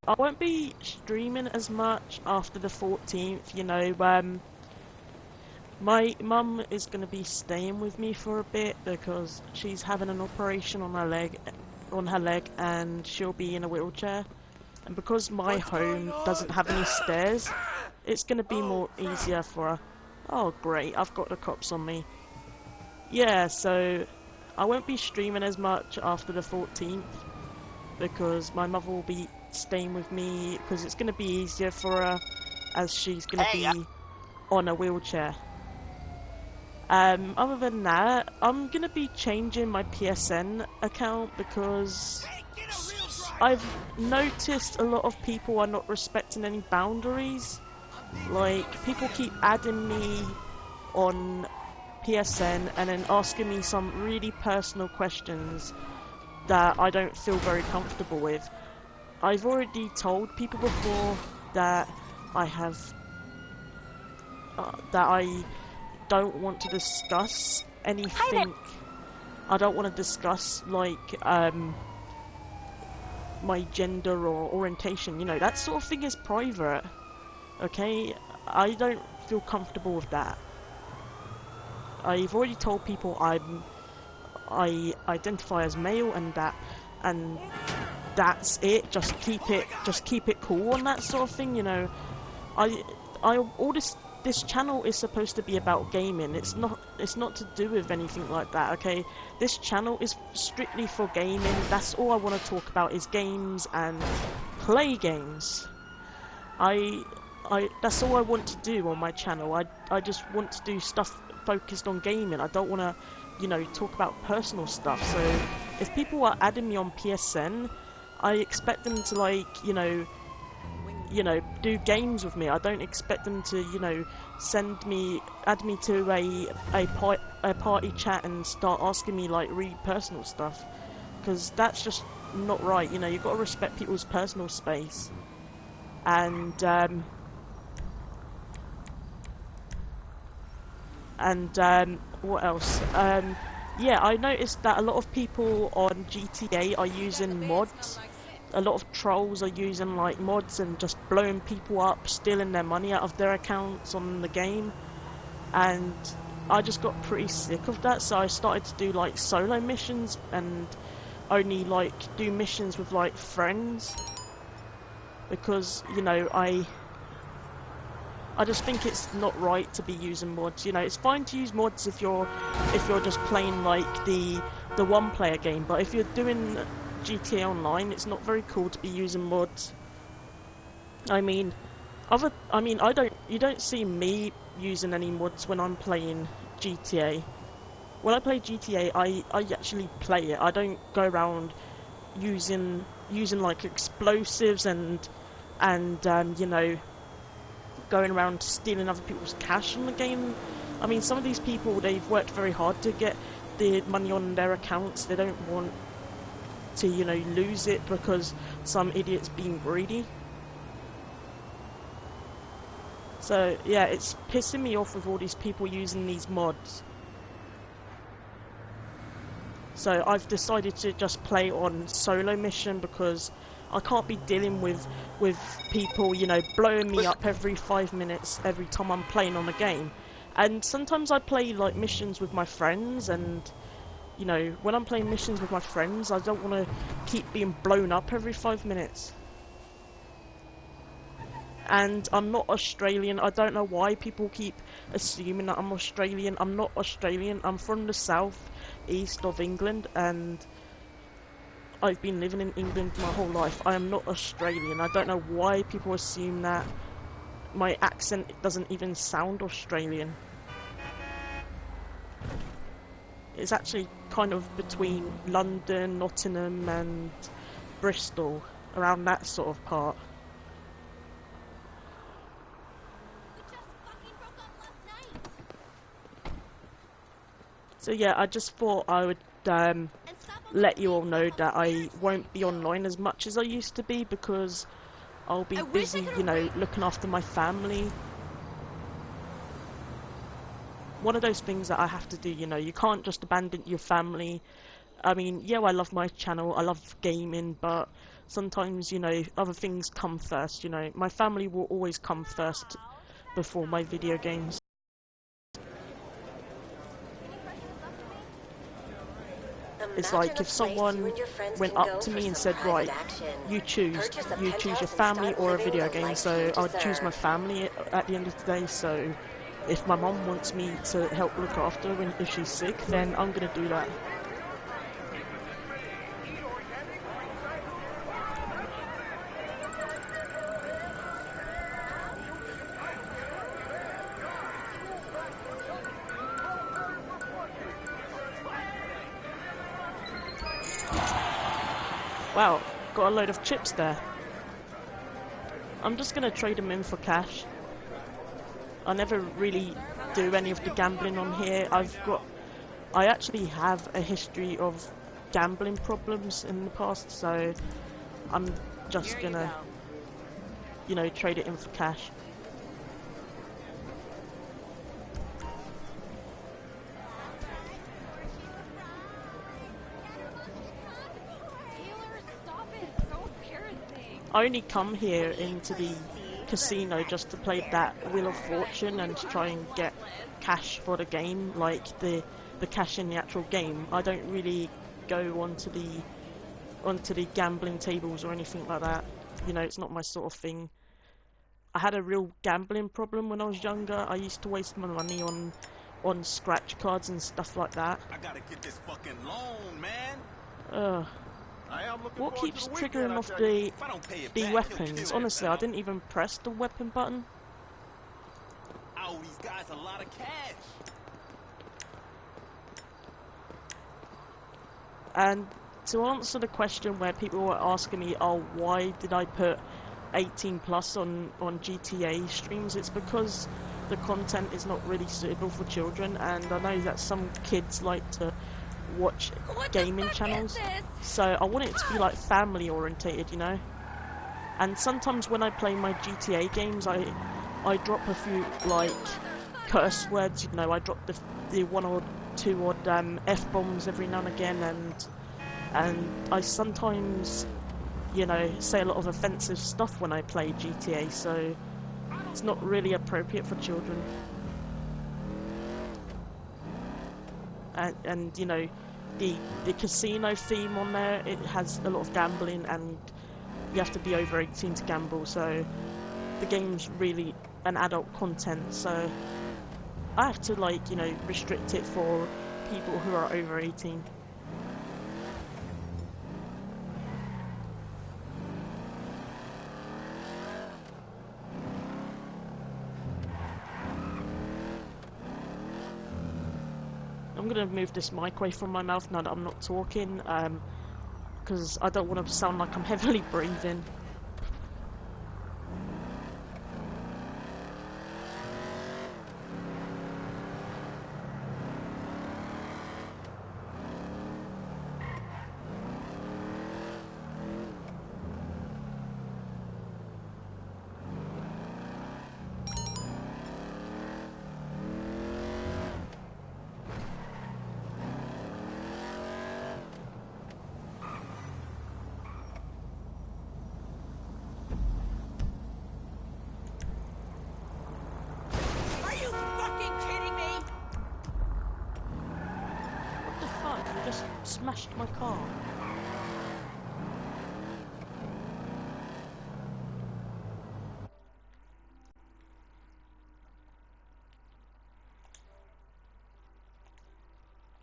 I won't be streaming as much after the 14th, my mum is going to be staying with me for a bit because she's having an operation on her leg, and she'll be in a wheelchair. And because my home doesn't have any stairs, it's going to be more easier for her. Oh great, I've got the cops on me. Yeah, so I won't be streaming as much after the 14th because my mother will be staying with me because it's going to be easier for her as she's going to be on a wheelchair. Other than that, I'm going to be changing my PSN account because I've noticed a lot of people are not respecting any boundaries. Like, people keep adding me on PSN and then asking me some really personal questions that I don't feel very comfortable with. I've already told people before that I have that I don't want to discuss anything. I don't want to discuss like my gender or orientation. You know, that sort of thing is private. Okay, I don't feel comfortable with that. I've already told people I identify as male and that's it. Just keep it cool on that sort of thing. You know, all this channel is supposed to be about gaming. It's not to do with anything like that. Okay, this channel is strictly for gaming. That's all I want to talk about is games and play games. That's all I want to do on my channel. I just want to do stuff focused on gaming. I don't want to, you know, talk about personal stuff. So if people are adding me on PSN, I expect them to, like, you know, do games with me. I don't expect them to, you know, add me to a party chat and start asking me like really personal stuff, because that's just not right. You know, you've got to respect people's personal space. And what else? Yeah, I noticed that a lot of people on GTA are using mods. A lot of trolls are using like mods and just blowing people up, stealing their money out of their accounts on the game. And I just got pretty sick of that, so I started to do like solo missions and only like do missions with like friends, because, you know, I just think it's not right to be using mods. You know, it's fine to use mods if you're just playing like the one player game, but if you're doing GTA Online, it's not very cool to be using mods. I mean, you don't see me using any mods when I'm playing GTA. When I play GTA, I actually play it. I don't go around using like explosives and you know, going around stealing other people's cash in the game. I mean, some of these people, they've worked very hard to get the money on their accounts. They don't want to, you know, lose it because some idiot's being greedy. So yeah, it's pissing me off with all these people using these mods. So I've decided to just play on solo mission because I can't be dealing with people, you know, blowing me up every 5 minutes every time I'm playing on a game. And sometimes I play like missions with my friends, and, you know, when I'm playing missions with my friends, I don't want to keep being blown up every 5 minutes. And I'm not Australian. I don't know why people keep assuming that I'm Australian. I'm not Australian. I'm from the south east of England, and I've been living in England my whole life. I am not Australian. I don't know why people assume that. My accent doesn't even sound Australian. It's actually kind of between London, Nottingham and Bristol, around that sort of part. So yeah, I just thought I would let you all know that I won't be online as much as I used to be because I'll be busy, you know, looking after my family. One of those things that I have to do, you know, you can't just abandon your family. I mean, yeah, I love my channel, I love gaming, but sometimes, you know, other things come first, you know. My family will always come first before my video games. It's like if someone went up to me and said, right, you choose your family or a video game, so I'd choose my family at the end of the day. So if my mom wants me to help look after her if she's sick, then I'm gonna do that. Wow, got a load of chips there. I'm just gonna trade them in for cash. I never really do any of the gambling on here. I actually have a history of gambling problems in the past, so I'm just gonna, you know, trade it in for cash. I only come here into the casino just to play that Wheel of Fortune and to try and get cash for the game, like the cash in the actual game. I don't really go onto the gambling tables or anything like that. You know, it's not my sort of thing. I had a real gambling problem when I was younger. I used to waste my money on scratch cards and stuff like that. I gotta get this fucking loan, man. What keeps triggering off the weapons? Honestly, I didn't even press the weapon button. I owe these guys a lot of cash. And to answer the question where people were asking me, oh, why did I put 18 plus on GTA streams, it's because the content is not really suitable for children, and I know that some kids like to watch gaming channels, so I want it to be like family orientated, you know. And sometimes when I play my GTA games, I drop a few like curse words, you know. I drop the one or two odd F-bombs every now and again, and I sometimes, you know, say a lot of offensive stuff when I play GTA, so it's not really appropriate for children. And you know, the casino theme on there, it has a lot of gambling, and you have to be over 18 to gamble, so the game's really an adult content, so I have to, like, you know, restrict it for people who are over 18. I'm gonna move this mic away from my mouth now that I'm not talking, because I don't want to sound like I'm heavily breathing. Smashed my car.